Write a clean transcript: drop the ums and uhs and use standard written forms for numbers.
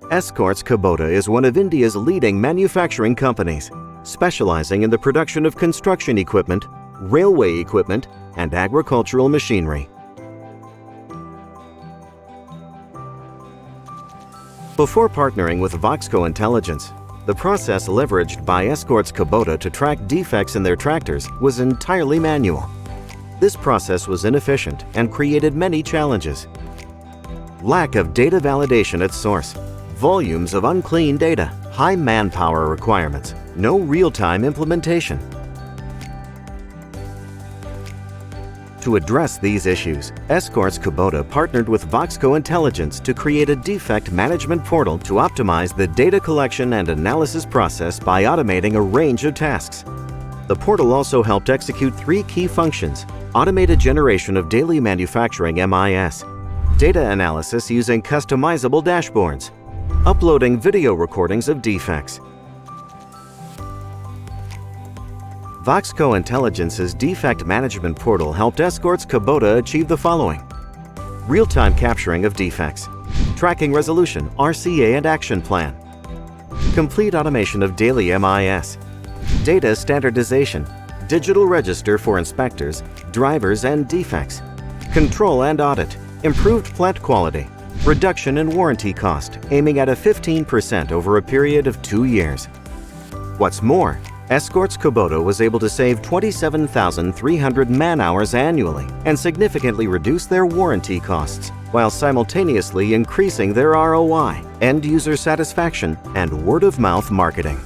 Escorts Kubota is one of India's leading manufacturing companies, specializing in the production of construction equipment, railway equipment, and agricultural machinery. Before partnering with Voxco Intelligence, the process leveraged by Escorts Kubota to track defects in their tractors was entirely manual. This process was inefficient and created many challenges. Lack of data validation at source, volumes of unclean data, high manpower requirements, no real-time implementation. To address these issues, Escorts Kubota partnered with Voxco Intelligence to create a defect management portal to optimize the data collection and analysis process by automating a range of tasks. The portal also helped execute 3 key functions: automated generation of daily manufacturing MIS, data analysis using customizable dashboards, uploading video recordings of defects. Voxco Intelligence's Defect Management Portal helped Escorts Kubota achieve the following: real-time capturing of defects, tracking resolution, RCA and action plan, complete automation of daily MIS, data standardization, digital register for inspectors, drivers and defects, control and audit, improved plant quality, reduction in warranty cost, aiming at a 15% over a period of 2 years. What's more, Escorts Kubota was able to save 27,300 man-hours annually and significantly reduce their warranty costs, while simultaneously increasing their ROI, end-user satisfaction, and word-of-mouth marketing.